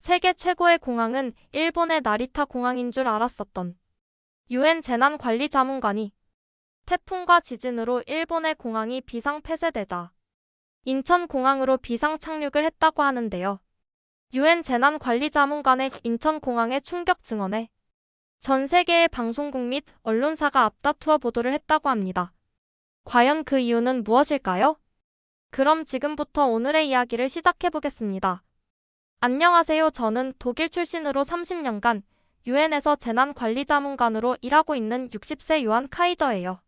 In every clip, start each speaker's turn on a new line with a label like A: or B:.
A: 세계 최고의 공항은 일본의 나리타 공항인 줄 알았었던 유엔 재난관리자문관이 태풍과 지진으로 일본의 공항이 비상 폐쇄되자 인천공항으로 비상 착륙을 했다고 하는데요. 유엔 재난관리자문관의 인천공항의 충격 증언에 전 세계의 방송국 및 언론사가 앞다투어 보도를 했다고 합니다. 과연 그 이유는 무엇일까요? 그럼 지금부터 오늘의 이야기를 시작해보겠습니다. 안녕하세요. 저는 독일 출신으로 30년간 유엔에서 재난관리자문관으로 일하고 있는 60세 요한 카이저예요.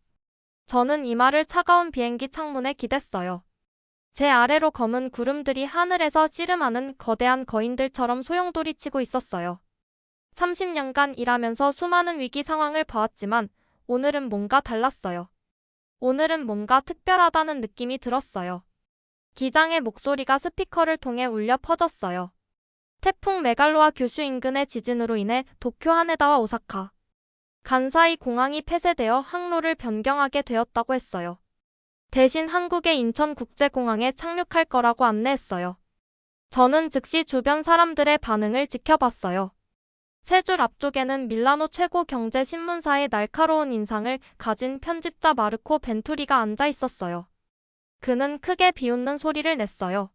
A: 저는 이마를 차가운 비행기 창문에 기댔어요. 제 아래로 검은 구름들이 하늘에서 씨름하는 거대한 거인들처럼 소용돌이치고 있었어요. 30년간 일하면서 수많은 위기 상황을 봐왔지만 오늘은 뭔가 달랐어요. 오늘은 뭔가 특별하다는 느낌이 들었어요. 기장의 목소리가 스피커를 통해 울려 퍼졌어요. 태풍 메갈로와 규슈 인근의 지진으로 인해 도쿄 하네다와 오사카, 간사이 공항이 폐쇄되어 항로를 변경하게 되었다고 했어요. 대신 한국의 인천국제공항에 착륙할 거라고 안내했어요. 저는 즉시 주변 사람들의 반응을 지켜봤어요. 세 줄 앞쪽에는 밀라노 최고 경제신문사의 날카로운 인상을 가진 편집자 마르코 벤투리가 앉아 있었어요. 그는 크게 비웃는 소리를 냈어요.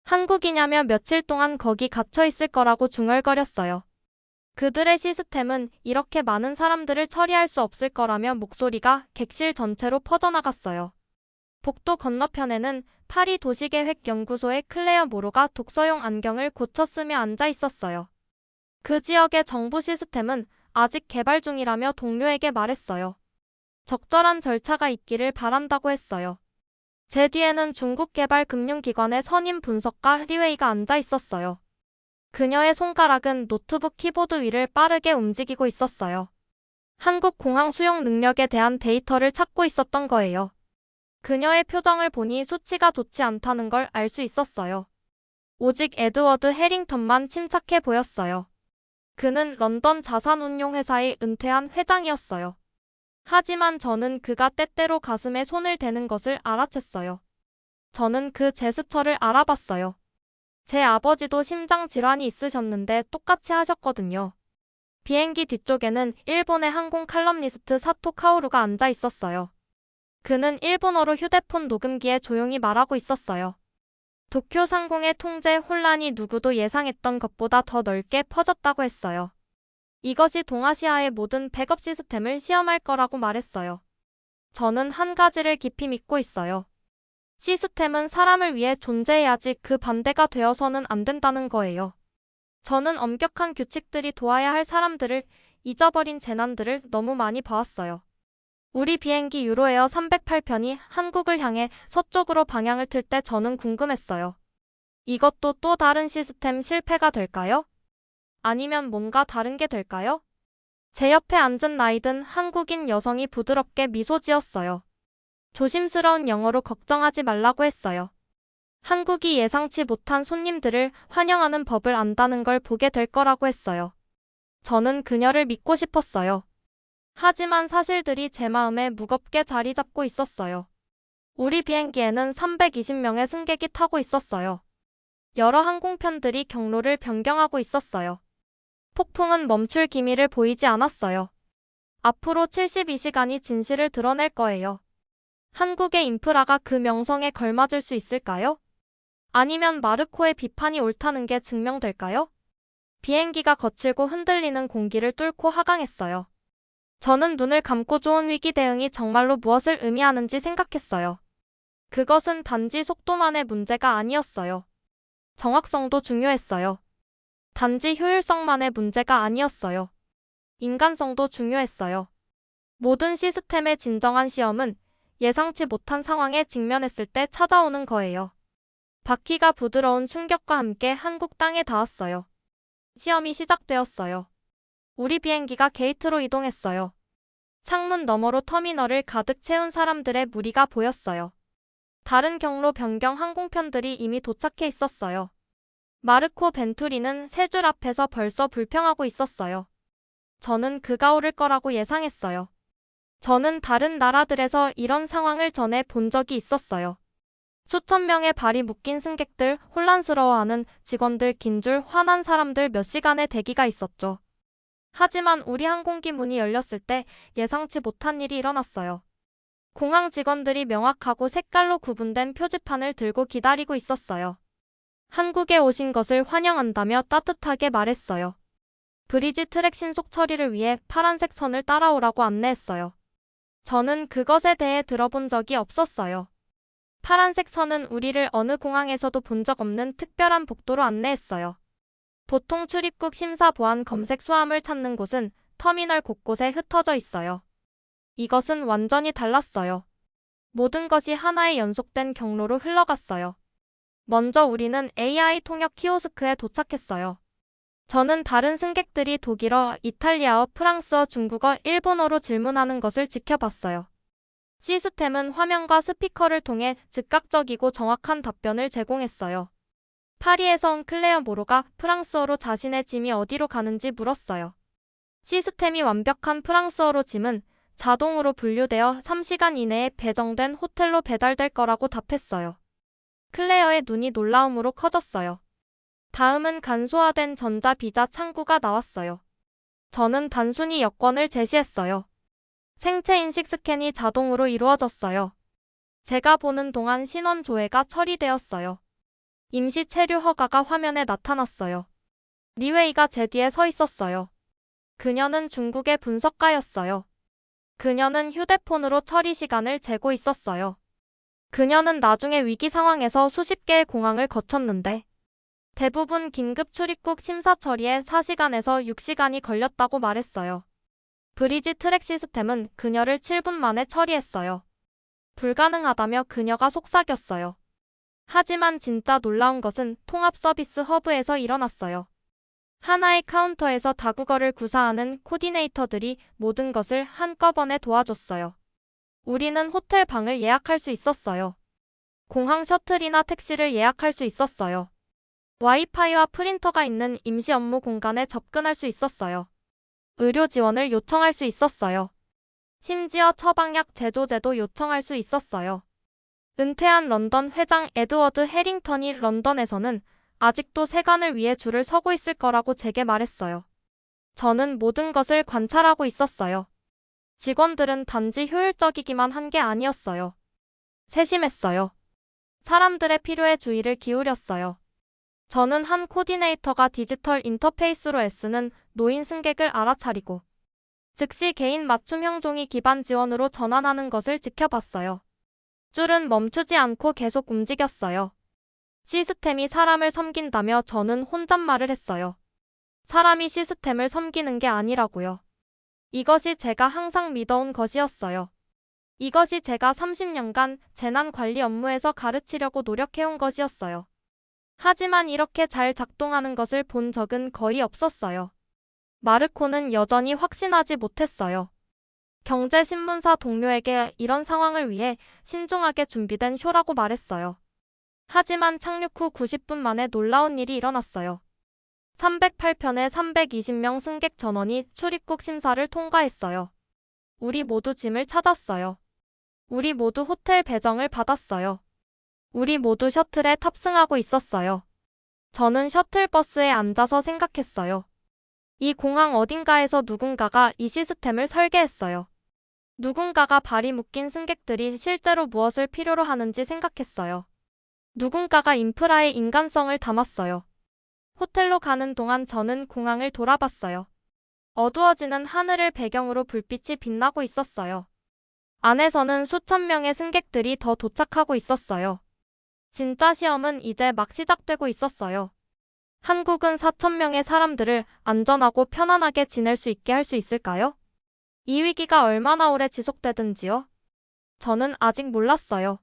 A: 한국이냐며 며칠 동안 거기 갇혀 있을 거라고 중얼거렸어요. 그들의 시스템은 이렇게 많은 사람들을 처리할 수 없을 거라며 목소리가 객실 전체로 퍼져나갔어요. 복도 건너편에는 파리 도시계획연구소의 클레어 모로가 독서용 안경을 고쳐 쓰며 앉아 있었어요. 그 지역의 정부 시스템은 아직 개발 중이라며 동료에게 말했어요. 적절한 절차가 있기를 바란다고 했어요. 제 뒤에는 중국 개발 금융기관의 선임 분석가 리웨이가 앉아 있었어요. 그녀의 손가락은 노트북 키보드 위를 빠르게 움직이고 있었어요. 한국 공항 수용 능력에 대한 데이터를 찾고 있었던 거예요. 그녀의 표정을 보니 수치가 좋지 않다는 걸 알 수 있었어요. 오직 에드워드 해링턴만 침착해 보였어요. 그는 런던 자산운용회사의 은퇴한 회장이었어요. 하지만 저는 그가 때때로 가슴에 손을 대는 것을 알아챘어요. 저는 그 제스처를 알아봤어요. 제 아버지도 심장질환이 있으셨는데 똑같이 하셨거든요. 비행기 뒤쪽에는 일본의 항공 칼럼니스트 사토 카오루가 앉아 있었어요. 그는 일본어로 휴대폰 녹음기에 조용히 말하고 있었어요. 도쿄 상공의 통제 혼란이 누구도 예상했던 것보다 더 넓게 퍼졌다고 했어요. 이것이 동아시아의 모든 백업 시스템을 시험할 거라고 말했어요. 저는 한 가지를 깊이 믿고 있어요. 시스템은 사람을 위해 존재해야지 그 반대가 되어서는 안 된다는 거예요. 저는 엄격한 규칙들이 도와야 할 사람들을 잊어버린 재난들을 너무 많이 봐왔어요. 우리 비행기 유로에어 308편이 한국을 향해 서쪽으로 방향을 틀 때 저는 궁금했어요. 이것도 또 다른 시스템 실패가 될까요? 아니면 뭔가 다른 게 될까요? 제 옆에 앉은 나이든 한국인 여성이 부드럽게 미소 지었어요. 조심스러운 영어로 걱정하지 말라고 했어요. 한국이 예상치 못한 손님들을 환영하는 법을 안다는 걸 보게 될 거라고 했어요. 저는 그녀를 믿고 싶었어요. 하지만 사실들이 제 마음에 무겁게 자리 잡고 있었어요. 우리 비행기에는 320명의 승객이 타고 있었어요. 여러 항공편들이 경로를 변경하고 있었어요. 폭풍은 멈출 기미를 보이지 않았어요. 앞으로 72시간이 진실을 드러낼 거예요. 한국의 인프라가 그 명성에 걸맞을 수 있을까요? 아니면 마르코의 비판이 옳다는 게 증명될까요? 비행기가 거칠고 흔들리는 공기를 뚫고 하강했어요. 저는 눈을 감고 좋은 위기 대응이 정말로 무엇을 의미하는지 생각했어요. 그것은 단지 속도만의 문제가 아니었어요. 정확성도 중요했어요. 단지 효율성만의 문제가 아니었어요. 인간성도 중요했어요. 모든 시스템의 진정한 시험은 예상치 못한 상황에 직면했을 때 찾아오는 거예요. 바퀴가 부드러운 충격과 함께 한국 땅에 닿았어요. 시험이 시작되었어요. 우리 비행기가 게이트로 이동했어요. 창문 너머로 터미널을 가득 채운 사람들의 무리가 보였어요. 다른 경로 변경 항공편들이 이미 도착해 있었어요. 마르코 벤투리는 세 줄 앞에서 벌써 불평하고 있었어요. 저는 그가 오를 거라고 예상했어요. 저는 다른 나라들에서 이런 상황을 전에 본 적이 있었어요. 수천 명의 발이 묶인 승객들, 혼란스러워하는 직원들, 긴 줄, 화난 사람들, 몇 시간의 대기가 있었죠. 하지만 우리 항공기 문이 열렸을 때 예상치 못한 일이 일어났어요. 공항 직원들이 명확하고 색깔로 구분된 표지판을 들고 기다리고 있었어요. 한국에 오신 것을 환영한다며 따뜻하게 말했어요. 브리지 트랙 신속 처리를 위해 파란색 선을 따라오라고 안내했어요. 저는 그것에 대해 들어본 적이 없었어요. 파란색 선은 우리를 어느 공항에서도 본 적 없는 특별한 복도로 안내했어요. 보통 출입국 심사 보안 검색 수함을 찾는 곳은 터미널 곳곳에 흩어져 있어요. 이것은 완전히 달랐어요. 모든 것이 하나의 연속된 경로로 흘러갔어요. 먼저 우리는 AI 통역 키오스크에 도착했어요. 저는 다른 승객들이 독일어, 이탈리아어, 프랑스어, 중국어, 일본어로 질문하는 것을 지켜봤어요. 시스템은 화면과 스피커를 통해 즉각적이고 정확한 답변을 제공했어요. 파리에서 온 클레어 모로가 프랑스어로 자신의 짐이 어디로 가는지 물었어요. 시스템이 완벽한 프랑스어로 짐은 자동으로 분류되어 3시간 이내에 배정된 호텔로 배달될 거라고 답했어요. 클레어의 눈이 놀라움으로 커졌어요. 다음은 간소화된 전자비자 창구가 나왔어요. 저는 단순히 여권을 제시했어요. 생체 인식 스캔이 자동으로 이루어졌어요. 제가 보는 동안 신원 조회가 처리되었어요. 임시 체류 허가가 화면에 나타났어요. 리웨이가 제 뒤에 서 있었어요. 그녀는 중국의 분석가였어요. 그녀는 휴대폰으로 처리 시간을 재고 있었어요. 그녀는 나중에 위기 상황에서 수십 개의 공항을 거쳤는데 대부분 긴급 출입국 심사 처리에 4시간에서 6시간이 걸렸다고 말했어요. 브리지 트랙 시스템은 그녀를 7분 만에 처리했어요. 불가능하다며 그녀가 속삭였어요. 하지만 진짜 놀라운 것은 통합 서비스 허브에서 일어났어요. 하나의 카운터에서 다국어를 구사하는 코디네이터들이 모든 것을 한꺼번에 도와줬어요. 우리는 호텔 방을 예약할 수 있었어요. 공항 셔틀이나 택시를 예약할 수 있었어요. 와이파이와 프린터가 있는 임시 업무 공간에 접근할 수 있었어요. 의료 지원을 요청할 수 있었어요. 심지어 처방약 제조제도 요청할 수 있었어요. 은퇴한 런던 회장 에드워드 해링턴이 런던에서는 아직도 세관을 위해 줄을 서고 있을 거라고 제게 말했어요. 저는 모든 것을 관찰하고 있었어요. 직원들은 단지 효율적이기만 한 게 아니었어요. 세심했어요. 사람들의 필요에 주의를 기울였어요. 저는 한 코디네이터가 디지털 인터페이스로 애쓰는 노인 승객을 알아차리고 즉시 개인 맞춤형 종이 기반 지원으로 전환하는 것을 지켜봤어요. 줄은 멈추지 않고 계속 움직였어요. 시스템이 사람을 섬긴다며 저는 혼잣말을 했어요. 사람이 시스템을 섬기는 게 아니라고요. 이것이 제가 항상 믿어온 것이었어요. 이것이 제가 30년간 재난관리 업무에서 가르치려고 노력해온 것이었어요. 하지만 이렇게 잘 작동하는 것을 본 적은 거의 없었어요. 마르코는 여전히 확신하지 못했어요. 경제신문사 동료에게 이런 상황을 위해 신중하게 준비된 쇼라고 말했어요. 하지만 착륙 후 90분 만에 놀라운 일이 일어났어요. 308편의 320명 승객 전원이 출입국 심사를 통과했어요. 우리 모두 짐을 찾았어요. 우리 모두 호텔 배정을 받았어요. 우리 모두 셔틀에 탑승하고 있었어요. 저는 셔틀버스에 앉아서 생각했어요. 이 공항 어딘가에서 누군가가 이 시스템을 설계했어요. 누군가가 발이 묶인 승객들이 실제로 무엇을 필요로 하는지 생각했어요. 누군가가 인프라의 인간성을 담았어요. 호텔로 가는 동안 저는 공항을 돌아봤어요. 어두워지는 하늘을 배경으로 불빛이 빛나고 있었어요. 안에서는 수천 명의 승객들이 더 도착하고 있었어요. 진짜 시험은 이제 막 시작되고 있었어요. 한국은 4천 명의 사람들을 안전하고 편안하게 지낼 수 있게 할 수 있을까요? 이 위기가 얼마나 오래 지속되든지요? 저는 아직 몰랐어요.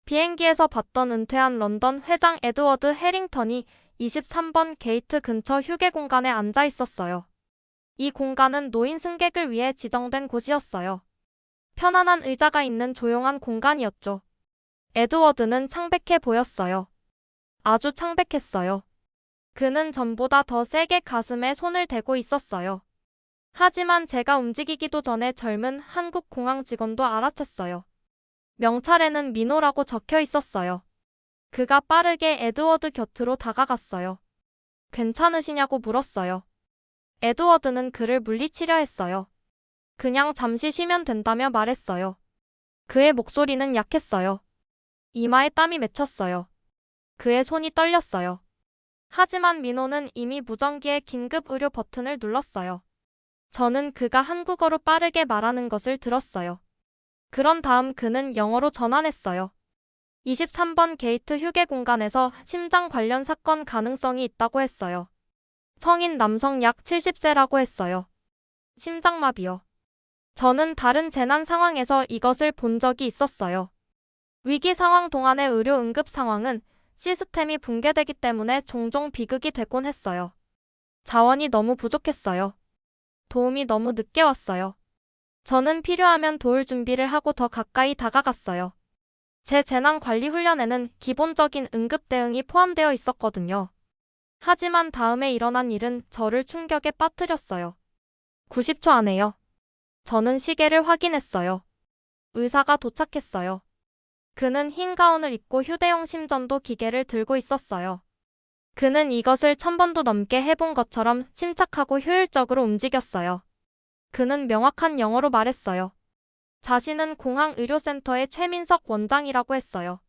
A: 비행기에서 봤던 은퇴한 런던 회장 에드워드 해링턴이 23번 게이트 근처 휴게 공간에 앉아 있었어요. 이 공간은 노인 승객을 위해 지정된 곳이었어요. 편안한 의자가 있는 조용한 공간이었죠. 에드워드는 창백해 보였어요. 아주 창백했어요. 그는 전보다 더 세게 가슴에 손을 대고 있었어요. 하지만 제가 움직이기도 전에 젊은 한국 공항 직원도 알아챘어요. 명찰에는 민호라고 적혀 있었어요. 그가 빠르게 에드워드 곁으로 다가갔어요. 괜찮으시냐고 물었어요. 에드워드는 그를 물리치려 했어요. 그냥 잠시 쉬면 된다며 말했어요. 그의 목소리는 약했어요. 이마에 땀이 맺혔어요. 그의 손이 떨렸어요. 하지만 민호는 이미 무전기의 긴급 의료 버튼을 눌렀어요. 저는 그가 한국어로 빠르게 말하는 것을 들었어요. 그런 다음 그는 영어로 전환했어요. 23번 게이트 휴게 공간에서 심장 관련 사건 가능성이 있다고 했어요. 성인 남성 약 70세라고 했어요. 심장마비요. 저는 다른 재난 상황에서 이것을 본 적이 있었어요. 위기 상황 동안의 의료 응급 상황은 시스템이 붕괴되기 때문에 종종 비극이 되곤 했어요. 자원이 너무 부족했어요. 도움이 너무 늦게 왔어요. 저는 필요하면 도울 준비를 하고 더 가까이 다가갔어요. 제 재난 관리 훈련에는 기본적인 응급 대응이 포함되어 있었거든요. 하지만 다음에 일어난 일은 저를 충격에 빠뜨렸어요. 90초 안에요. 저는 시계를 확인했어요. 의사가 도착했어요. 그는 흰 가운을 입고 휴대용 심전도 기계를 들고 있었어요. 그는 이것을 1000번도 넘게 해본 것처럼 침착하고 효율적으로 움직였어요. 그는 명확한 영어로 말했어요. 자신은 공항의료센터의 최민석 원장이라고 했어요.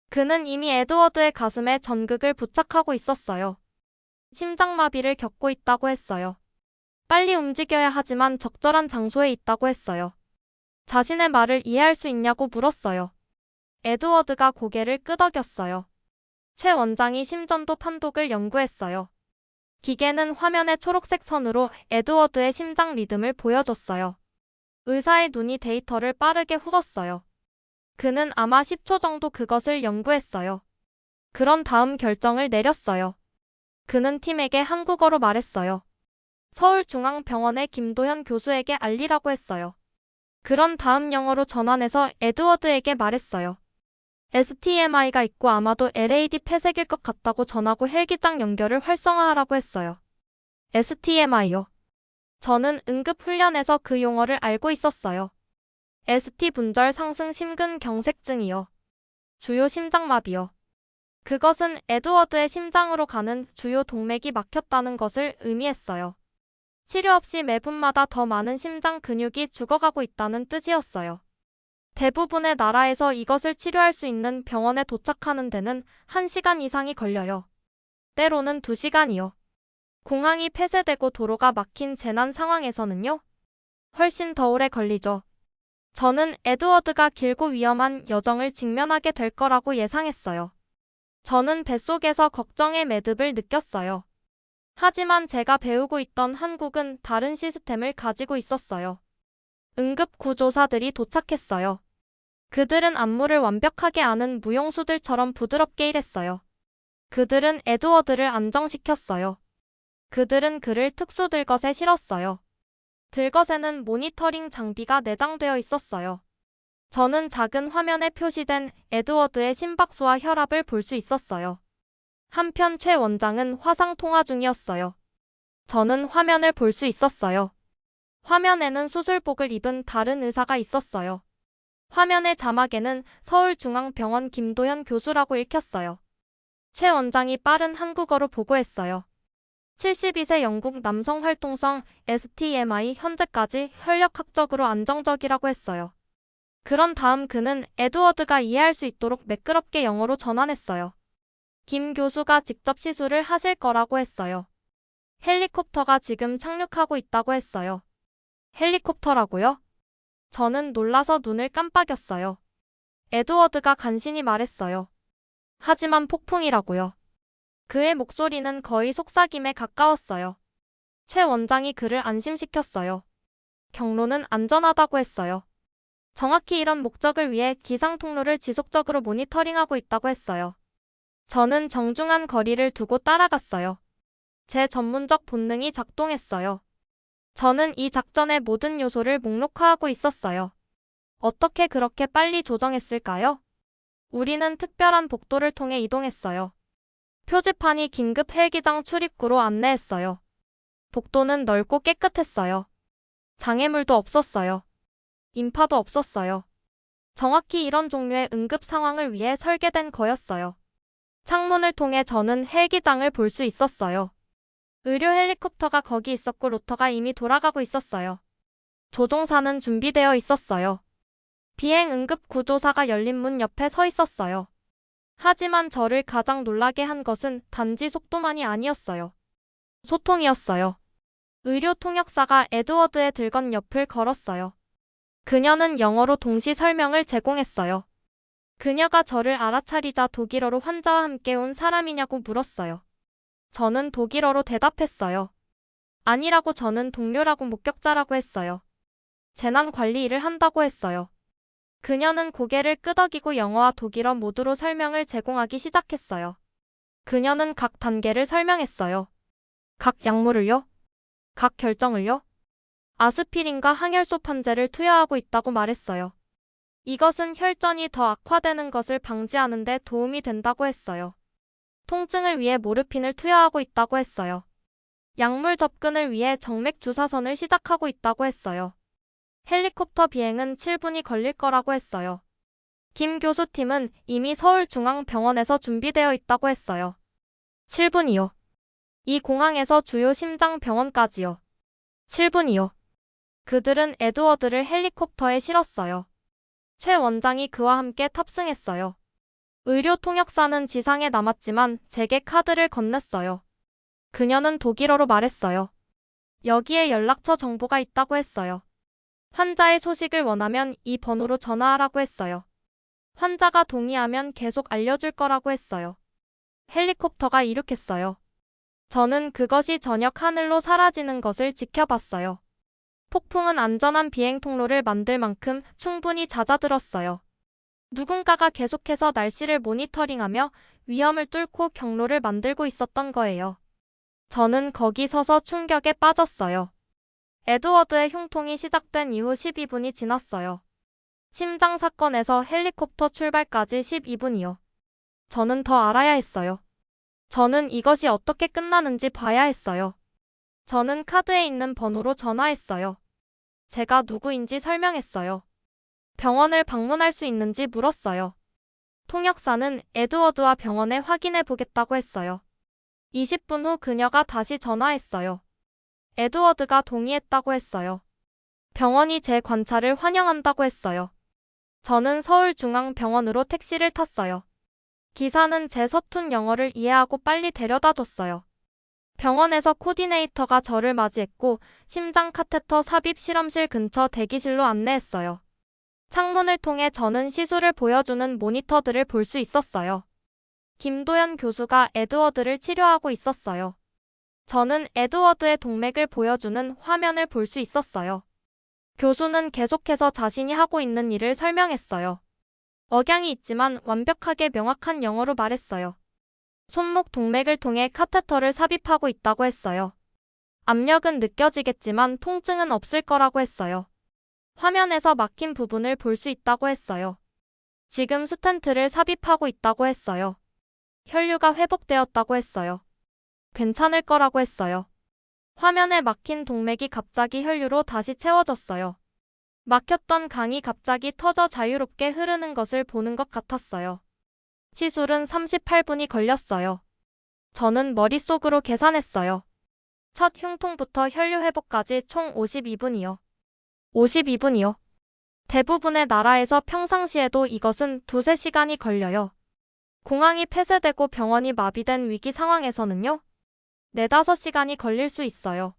A: 그는 이미 에드워드의 가슴에 전극을 부착하고 있었어요. 심장마비를 겪고 있다고 했어요. 빨리 움직여야 하지만 적절한 장소에 있다고 했어요. 자신의 말을 이해할 수 있냐고 물었어요. 에드워드가 고개를 끄덕였어요. 최 원장이 심전도 판독을 연구했어요. 기계는 화면의 초록색 선으로 에드워드의 심장 리듬을 보여줬어요. 의사의 눈이 데이터를 빠르게 훑었어요. 그는 아마 10초 정도 그것을 연구했어요. 그런 다음 결정을 내렸어요. 그는 팀에게 한국어로 말했어요. 서울중앙병원의 김도현 교수에게 알리라고 했어요. 그런 다음 영어로 전환해서 에드워드에게 말했어요. STMI가 있고 아마도 LAD 폐색일 것 같다고 전하고 헬기장 연결을 활성화하라고 했어요. STMI요. 저는 응급훈련에서 그 용어를 알고 있었어요. ST 분절 상승 심근경색증이요. 주요 심장마비요. 그것은 에드워드의 심장으로 가는 주요 동맥이 막혔다는 것을 의미했어요. 치료 없이 매분마다 더 많은 심장 근육이 죽어가고 있다는 뜻이었어요. 대부분의 나라에서 이것을 치료할 수 있는 병원에 도착하는 데는 1시간 이상이 걸려요. 때로는 2시간이요. 공항이 폐쇄되고 도로가 막힌 재난 상황에서는요? 훨씬 더 오래 걸리죠. 저는 에드워드가 길고 위험한 여정을 직면하게 될 거라고 예상했어요. 저는 뱃속에서 걱정의 매듭을 느꼈어요. 하지만 제가 배우고 있던 한국은 다른 시스템을 가지고 있었어요. 응급구조사들이 도착했어요. 그들은 안무를 완벽하게 아는 무용수들처럼 부드럽게 일했어요. 그들은 에드워드를 안정시켰어요. 그들은 그를 특수 들것에 실었어요. 들것에는 모니터링 장비가 내장되어 있었어요. 저는 작은 화면에 표시된 에드워드의 심박수와 혈압을 볼 수 있었어요. 한편 최 원장은 화상 통화 중이었어요. 저는 화면을 볼 수 있었어요. 화면에는 수술복을 입은 다른 의사가 있었어요. 화면의 자막에는 서울중앙병원 김도현 교수라고 읽혔어요. 최 원장이 빠른 한국어로 보고했어요. 72세 영국 남성 활동성 STMI 현재까지 혈력학적으로 안정적이라고 했어요. 그런 다음 그는 에드워드가 이해할 수 있도록 매끄럽게 영어로 전환했어요. 김 교수가 직접 시술을 하실 거라고 했어요. 헬리콥터가 지금 착륙하고 있다고 했어요. 헬리콥터라고요? 저는 놀라서 눈을 깜빡였어요. 에드워드가 간신히 말했어요. 하지만 폭풍이라고요. 그의 목소리는 거의 속삭임에 가까웠어요. 최 원장이 그를 안심시켰어요. 경로는 안전하다고 했어요. 정확히 이런 목적을 위해 기상 통로를 지속적으로 모니터링하고 있다고 했어요. 저는 정중한 거리를 두고 따라갔어요. 제 전문적 본능이 작동했어요. 저는 이 작전의 모든 요소를 목록화하고 있었어요. 어떻게 그렇게 빨리 조정했을까요? 우리는 특별한 복도를 통해 이동했어요. 표지판이 긴급 헬기장 출입구로 안내했어요. 복도는 넓고 깨끗했어요. 장애물도 없었어요. 인파도 없었어요. 정확히 이런 종류의 응급 상황을 위해 설계된 거였어요. 창문을 통해 저는 헬기장을 볼 수 있었어요. 의료 헬리콥터가 거기 있었고 로터가 이미 돌아가고 있었어요. 조종사는 준비되어 있었어요. 비행 응급 구조사가 열린 문 옆에 서 있었어요. 하지만 저를 가장 놀라게 한 것은 단지 속도만이 아니었어요. 소통이었어요. 의료 통역사가 에드워드의 들건 옆을 걸었어요. 그녀는 영어로 동시 설명을 제공했어요. 그녀가 저를 알아차리자 독일어로 환자와 함께 온 사람이냐고 물었어요. 저는 독일어로 대답했어요. 아니라고 저는 동료라고 목격자라고 했어요. 재난 관리 일을 한다고 했어요. 그녀는 고개를 끄덕이고 영어와 독일어 모두로 설명을 제공하기 시작했어요. 그녀는 각 단계를 설명했어요. 각 약물을요? 각 결정을요? 아스피린과 항열소 판제를 투여하고 있다고 말했어요. 이것은 혈전이 더 악화되는 것을 방지하는 데 도움이 된다고 했어요. 통증을 위해 모르핀을 투여하고 있다고 했어요. 약물 접근을 위해 정맥 주사선을 시작하고 있다고 했어요. 헬리콥터 비행은 7분이 걸릴 거라고 했어요. 김 교수팀은 이미 서울중앙병원에서 준비되어 있다고 했어요. 7분이요. 이 공항에서 주요 심장병원까지요. 7분이요. 그들은 에드워드를 헬리콥터에 실었어요. 최 원장이 그와 함께 탑승했어요. 의료 통역사는 지상에 남았지만 제게 카드를 건넸어요. 그녀는 독일어로 말했어요. 여기에 연락처 정보가 있다고 했어요. 환자의 소식을 원하면 이 번호로 전화하라고 했어요. 환자가 동의하면 계속 알려줄 거라고 했어요. 헬리콥터가 이륙했어요. 저는 그것이 저녁 하늘로 사라지는 것을 지켜봤어요. 폭풍은 안전한 비행 통로를 만들 만큼 충분히 잦아들었어요. 누군가가 계속해서 날씨를 모니터링하며 위험을 뚫고 경로를 만들고 있었던 거예요. 저는 거기 서서 충격에 빠졌어요. 에드워드의 흉통이 시작된 이후 12분이 지났어요. 심장 사건에서 헬리콥터 출발까지 12분이요. 저는 더 알아야 했어요. 저는 이것이 어떻게 끝나는지 봐야 했어요. 저는 카드에 있는 번호로 전화했어요. 제가 누구인지 설명했어요. 병원을 방문할 수 있는지 물었어요. 통역사는 에드워드와 병원에 확인해 보겠다고 했어요. 20분 후 그녀가 다시 전화했어요. 에드워드가 동의했다고 했어요. 병원이 제 관찰을 환영한다고 했어요. 저는 서울중앙병원으로 택시를 탔어요. 기사는 제 서툰 영어를 이해하고 빨리 데려다 줬어요. 병원에서 코디네이터가 저를 맞이했고 심장 카테터 삽입 실험실 근처 대기실로 안내했어요. 창문을 통해 저는 시술을 보여주는 모니터들을 볼 수 있었어요. 김도연 교수가 에드워드를 치료하고 있었어요. 저는 에드워드의 동맥을 보여주는 화면을 볼 수 있었어요. 교수는 계속해서 자신이 하고 있는 일을 설명했어요. 억양이 있지만 완벽하게 명확한 영어로 말했어요. 손목 동맥을 통해 카테터를 삽입하고 있다고 했어요. 압력은 느껴지겠지만 통증은 없을 거라고 했어요. 화면에서 막힌 부분을 볼 수 있다고 했어요. 지금 스텐트를 삽입하고 있다고 했어요. 혈류가 회복되었다고 했어요. 괜찮을 거라고 했어요. 화면에 막힌 동맥이 갑자기 혈류로 다시 채워졌어요. 막혔던 강이 갑자기 터져 자유롭게 흐르는 것을 보는 것 같았어요. 시술은 38분이 걸렸어요. 저는 머릿속으로 계산했어요. 첫 흉통부터 혈류 회복까지 총 52분이요. 52분이요. 대부분의 나라에서 평상시에도 이것은 2~3시간이 걸려요. 공항이 폐쇄되고 병원이 마비된 위기 상황에서는요. 4~5시간이 걸릴 수 있어요.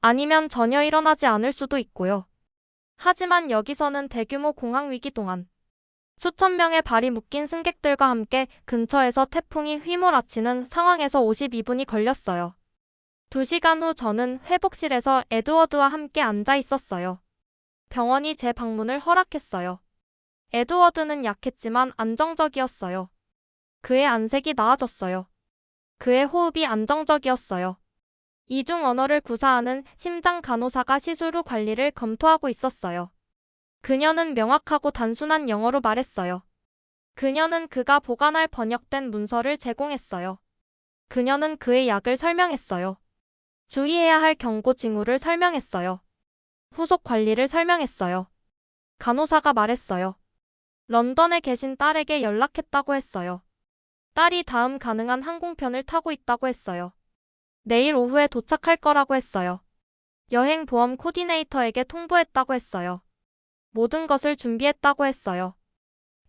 A: 아니면 전혀 일어나지 않을 수도 있고요. 하지만 여기서는 대규모 공항 위기 동안 수천 명의 발이 묶인 승객들과 함께 근처에서 태풍이 휘몰아치는 상황에서 52분이 걸렸어요. 2시간 후 저는 회복실에서 에드워드와 함께 앉아 있었어요. 병원이 제 방문을 허락했어요. 에드워드는 약했지만 안정적이었어요. 그의 안색이 나아졌어요. 그의 호흡이 안정적이었어요. 이중 언어를 구사하는 심장 간호사가 시술 후 관리를 검토하고 있었어요. 그녀는 명확하고 단순한 영어로 말했어요. 그녀는 그가 보관할 번역된 문서를 제공했어요. 그녀는 그의 약을 설명했어요. 주의해야 할 경고 징후를 설명했어요. 후속 관리를 설명했어요. 간호사가 말했어요. 런던에 계신 딸에게 연락했다고 했어요. 딸이 다음 가능한 항공편을 타고 있다고 했어요. 내일 오후에 도착할 거라고 했어요. 여행 보험 코디네이터에게 통보했다고 했어요. 모든 것을 준비했다고 했어요.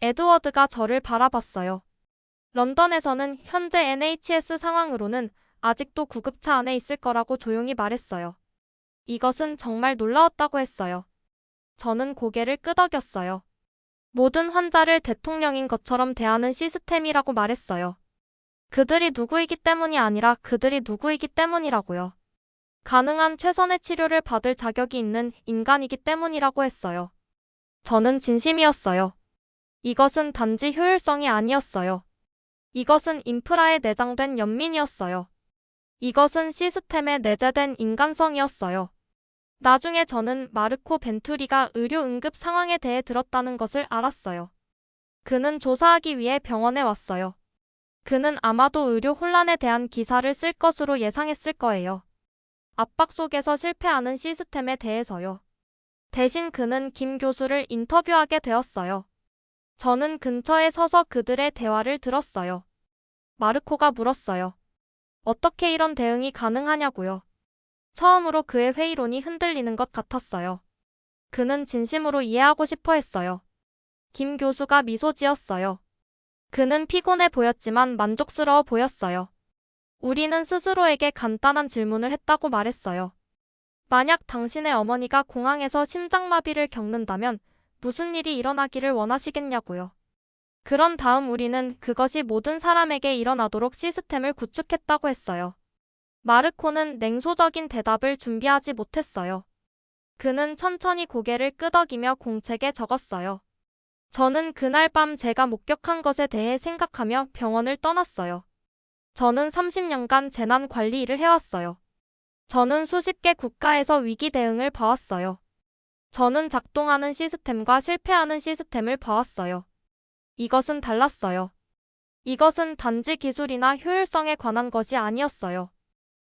A: 에드워드가 저를 바라봤어요. 런던에서는 현재 NHS 상황으로는 아직도 구급차 안에 있을 거라고 조용히 말했어요. 이것은 정말 놀라웠다고 했어요. 저는 고개를 끄덕였어요. 모든 환자를 대통령인 것처럼 대하는 시스템이라고 말했어요. 그들이 누구이기 때문이 아니라 그들이 누구이기 때문이라고요. 가능한 최선의 치료를 받을 자격이 있는 인간이기 때문이라고 했어요. 저는 진심이었어요. 이것은 단지 효율성이 아니었어요. 이것은 인프라에 내장된 연민이었어요. 이것은 시스템에 내재된 인간성이었어요. 나중에 저는 마르코 벤투리가 의료 응급 상황에 대해 들었다는 것을 알았어요. 그는 조사하기 위해 병원에 왔어요. 그는 아마도 의료 혼란에 대한 기사를 쓸 것으로 예상했을 거예요. 압박 속에서 실패하는 시스템에 대해서요. 대신 그는 김 교수를 인터뷰하게 되었어요. 저는 근처에 서서 그들의 대화를 들었어요. 마르코가 물었어요. 어떻게 이런 대응이 가능하냐고요. 처음으로 그의 회의론이 흔들리는 것 같았어요. 그는 진심으로 이해하고 싶어 했어요. 김 교수가 미소 지었어요. 그는 피곤해 보였지만 만족스러워 보였어요. 우리는 스스로에게 간단한 질문을 했다고 말했어요. 만약 당신의 어머니가 공항에서 심장마비를 겪는다면 무슨 일이 일어나기를 원하시겠냐고요. 그런 다음 우리는 그것이 모든 사람에게 일어나도록 시스템을 구축했다고 했어요. 마르코는 냉소적인 대답을 준비하지 못했어요. 그는 천천히 고개를 끄덕이며 공책에 적었어요. 저는 그날 밤 제가 목격한 것에 대해 생각하며 병원을 떠났어요. 저는 30년간 재난 관리 일을 해왔어요. 저는 수십 개 국가에서 위기 대응을 봐왔어요. 저는 작동하는 시스템과 실패하는 시스템을 봐왔어요. 이것은 달랐어요. 이것은 단지 기술이나 효율성에 관한 것이 아니었어요.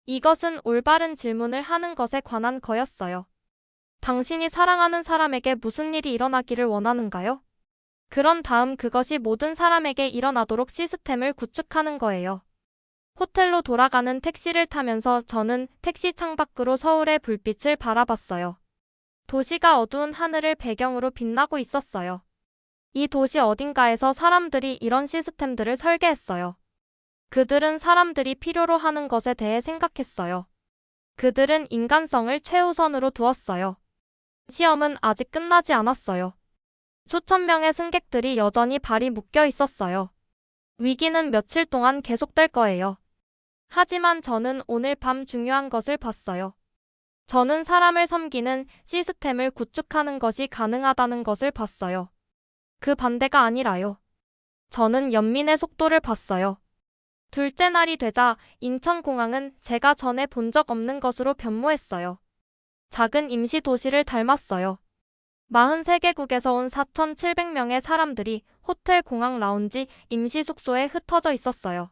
A: 이것은 올바른 질문을 하는 것에 관한 거였어요. 당신이 사랑하는 사람에게 무슨 일이 일어나기를 원하는가요? 그런 다음 그것이 모든 사람에게 일어나도록 시스템을 구축하는 거예요. 호텔로 돌아가는 택시를 타면서 저는 택시 창밖으로 서울의 불빛을 바라봤어요. 도시가 어두운 하늘을 배경으로 빛나고 있었어요. 이 도시 어딘가에서 사람들이 이런 시스템들을 설계했어요. 그들은 사람들이 필요로 하는 것에 대해 생각했어요. 그들은 인간성을 최우선으로 두었어요. 시험은 아직 끝나지 않았어요. 수천 명의 승객들이 여전히 발이 묶여 있었어요. 위기는 며칠 동안 계속될 거예요. 하지만 저는 오늘 밤 중요한 것을 봤어요. 저는 사람을 섬기는 시스템을 구축하는 것이 가능하다는 것을 봤어요. 그 반대가 아니라요. 저는 연민의 속도를 봤어요. 둘째 날이 되자 인천공항은 제가 전에 본 적 없는 것으로 변모했어요. 작은 임시 도시를 닮았어요. 43개국에서 온 4,700명의 사람들이 호텔 공항 라운지 임시 숙소에 흩어져 있었어요.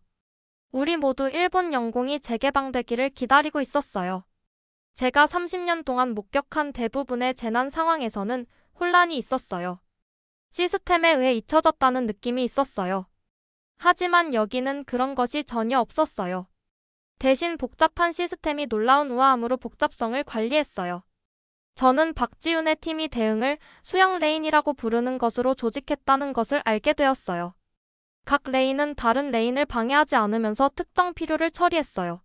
A: 우리 모두 일본 영공이 재개방되기를 기다리고 있었어요. 제가 30년 동안 목격한 대부분의 재난 상황에서는 혼란이 있었어요. 시스템에 의해 잊혀졌다는 느낌이 있었어요. 하지만 여기는 그런 것이 전혀 없었어요. 대신 복잡한 시스템이 놀라운 우아함으로 복잡성을 관리했어요. 저는 박지훈의 팀이 대응을 수영 레인이라고 부르는 것으로 조직했다는 것을 알게 되었어요. 각 레인은 다른 레인을 방해하지 않으면서 특정 필요를 처리했어요.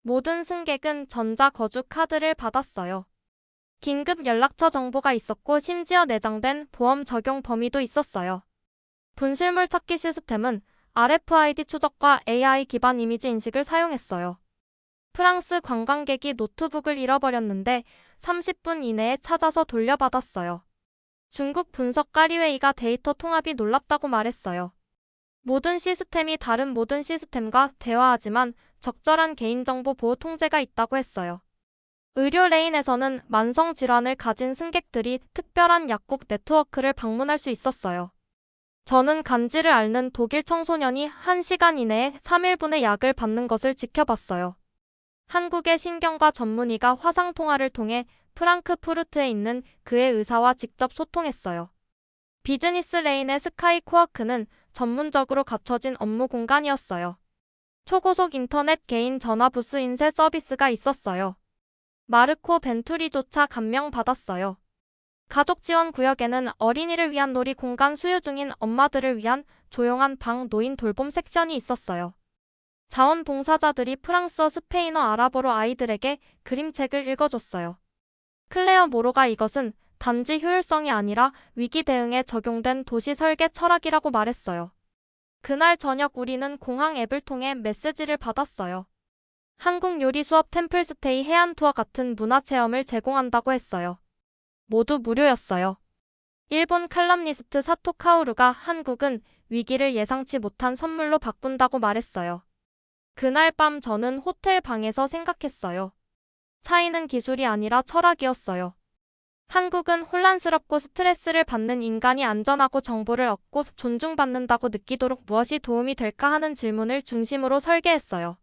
A: 모든 승객은 전자거주 카드를 받았어요. 긴급 연락처 정보가 있었고 심지어 내장된 보험 적용 범위도 있었어요. 분실물 찾기 시스템은 RFID 추적과 AI 기반 이미지 인식을 사용했어요. 프랑스 관광객이 노트북을 잃어버렸는데 30분 이내에 찾아서 돌려받았어요. 중국 분석 까리웨이가 데이터 통합이 놀랍다고 말했어요. 모든 시스템이 다른 모든 시스템과 대화하지만 적절한 개인정보 보호 통제가 있다고 했어요. 의료 레인에서는 만성 질환을 가진 승객들이 특별한 약국 네트워크를 방문할 수 있었어요. 저는 간지를 앓는 독일 청소년이 1시간 이내에 3일분의 약을 받는 것을 지켜봤어요. 한국의 신경과 전문의가 화상통화를 통해 프랑크푸르트에 있는 그의 의사와 직접 소통했어요. 비즈니스 레인의 스카이 코워크는 전문적으로 갖춰진 업무 공간이었어요. 초고속 인터넷 개인 전화 부스 인쇄 서비스가 있었어요. 마르코 벤투리조차 감명받았어요. 가족 지원 구역에는 어린이를 위한 놀이 공간, 수유 중인 엄마들을 위한 조용한 방, 노인 돌봄 섹션이 있었어요. 자원봉사자들이 프랑스어, 스페인어, 아랍어로 아이들에게 그림책을 읽어줬어요. 클레어 모로가 이것은 단지 효율성이 아니라 위기 대응에 적용된 도시 설계 철학이라고 말했어요. 그날 저녁 우리는 공항 앱을 통해 메시지를 받았어요. 한국 요리 수업, 템플스테이, 해안 투어 같은 문화 체험을 제공한다고 했어요. 모두 무료였어요. 일본 칼럼니스트 사토 카오루가 한국은 위기를 예상치 못한 선물로 바꾼다고 말했어요. 그날 밤 저는 호텔 방에서 생각했어요. 차이는 기술이 아니라 철학이었어요. 한국은 혼란스럽고 스트레스를 받는 인간이 안전하고 정보를 얻고 존중받는다고 느끼도록 무엇이 도움이 될까 하는 질문을 중심으로 설계했어요.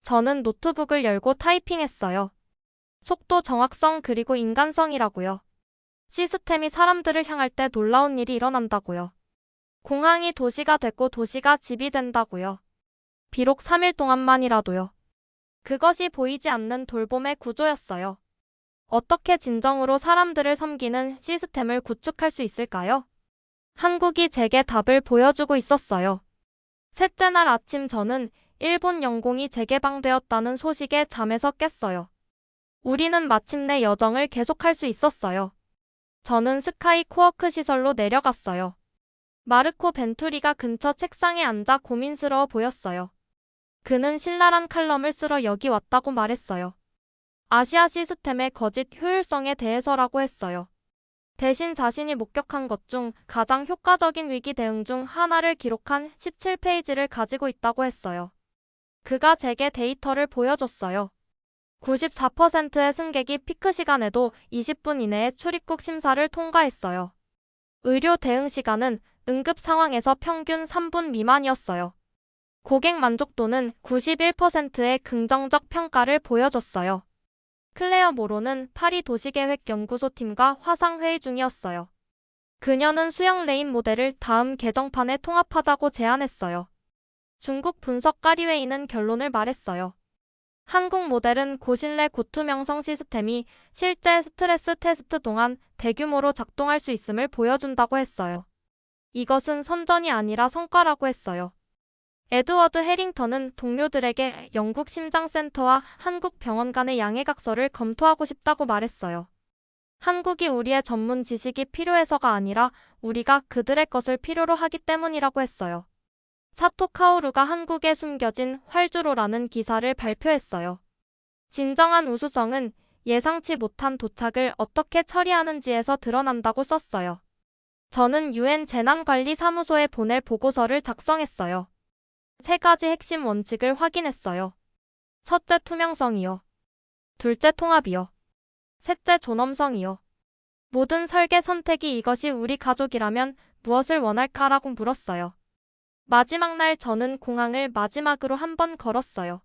A: 저는 노트북을 열고 타이핑했어요. 속도, 정확성, 그리고 인간성이라고요. 시스템이 사람들을 향할 때 놀라운 일이 일어난다고요. 공항이 도시가 되고 도시가 집이 된다고요. 비록 3일 동안만이라도요. 그것이 보이지 않는 돌봄의 구조였어요. 어떻게 진정으로 사람들을 섬기는 시스템을 구축할 수 있을까요? 한국이 제게 답을 보여주고 있었어요. 셋째 날 아침 저는 일본 영공이 재개방되었다는 소식에 잠에서 깼어요. 우리는 마침내 여정을 계속할 수 있었어요. 저는 스카이 코워크 시설로 내려갔어요. 마르코 벤투리가 근처 책상에 앉아 고민스러워 보였어요. 그는 신랄한 칼럼을 쓰러 여기 왔다고 말했어요. 아시아 시스템의 거짓 효율성에 대해서라고 했어요. 대신 자신이 목격한 것 중 가장 효과적인 위기 대응 중 하나를 기록한 17페이지를 가지고 있다고 했어요. 그가 제게 데이터를 보여줬어요. 94%의 승객이 피크 시간에도 20분 이내에 출입국 심사를 통과했어요. 의료 대응 시간은 응급 상황에서 평균 3분 미만이었어요. 고객 만족도는 91%의 긍정적 평가를 보여줬어요. 클레어 모로는 파리 도시계획연구소 팀과 화상회의 중이었어요. 그녀는 수영 레인 모델을 다음 개정판에 통합하자고 제안했어요. 중국 분석 까리웨이는 결론을 말했어요. 한국 모델은 고신뢰 고투명성 시스템이 실제 스트레스 테스트 동안 대규모로 작동할 수 있음을 보여준다고 했어요. 이것은 선전이 아니라 성과라고 했어요. 에드워드 해링턴은 동료들에게 영국 심장센터와 한국 병원 간의 양해각서를 검토하고 싶다고 말했어요. 한국이 우리의 전문 지식이 필요해서가 아니라 우리가 그들의 것을 필요로 하기 때문이라고 했어요. 사토 카오루가 한국에 숨겨진 활주로라는 기사를 발표했어요. 진정한 우수성은 예상치 못한 도착을 어떻게 처리하는지에서 드러난다고 썼어요. 저는 UN 재난관리사무소에 보낼 보고서를 작성했어요. 3가지 핵심 원칙을 확인했어요. 첫째, 투명성이요. 둘째, 통합이요. 셋째, 존엄성이요. 모든 설계 선택이 이것이 우리 가족이라면 무엇을 원할까라고 물었어요. 마지막 날 저는 공항을 마지막으로 한 번 걸었어요.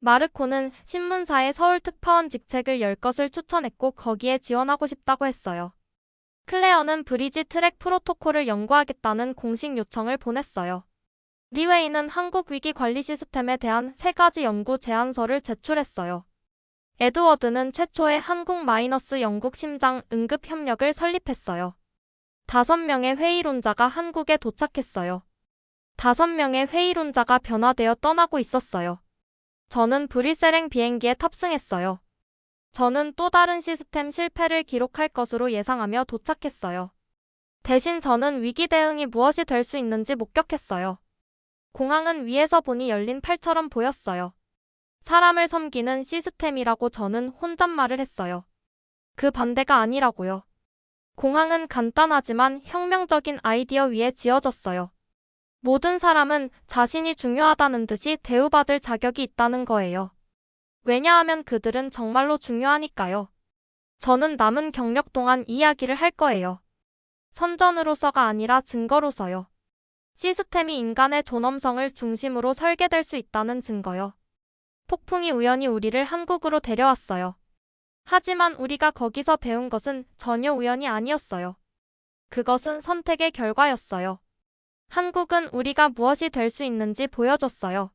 A: 마르코는 신문사에 서울 특파원 직책을 열 것을 추천했고 거기에 지원하고 싶다고 했어요. 클레어는 브리지 트랙 프로토콜을 연구하겠다는 공식 요청을 보냈어요. 리웨이는 한국 위기 관리 시스템에 대한 3가지 연구 제안서를 제출했어요. 에드워드는 최초의 한국 마이너스 영국 심장 응급 협력을 설립했어요. 5명의 회의론자가 한국에 도착했어요. 5명의 회의론자가 변화되어 떠나고 있었어요. 저는 브뤼셀행 비행기에 탑승했어요. 저는 또 다른 시스템 실패를 기록할 것으로 예상하며 도착했어요. 대신 저는 위기 대응이 무엇이 될 수 있는지 목격했어요. 공항은 위에서 보니 열린 팔처럼 보였어요. 사람을 섬기는 시스템이라고 저는 혼잣말을 했어요. 그 반대가 아니라고요. 공항은 간단하지만 혁명적인 아이디어 위에 지어졌어요. 모든 사람은 자신이 중요하다는 듯이 대우받을 자격이 있다는 거예요. 왜냐하면 그들은 정말로 중요하니까요. 저는 남은 경력 동안 이야기를 할 거예요. 선전으로서가 아니라 증거로서요. 시스템이 인간의 존엄성을 중심으로 설계될 수 있다는 증거요. 폭풍이 우연히 우리를 한국으로 데려왔어요. 하지만 우리가 거기서 배운 것은 전혀 우연이 아니었어요. 그것은 선택의 결과였어요. 한국은 우리가 무엇이 될 수 있는지 보여줬어요.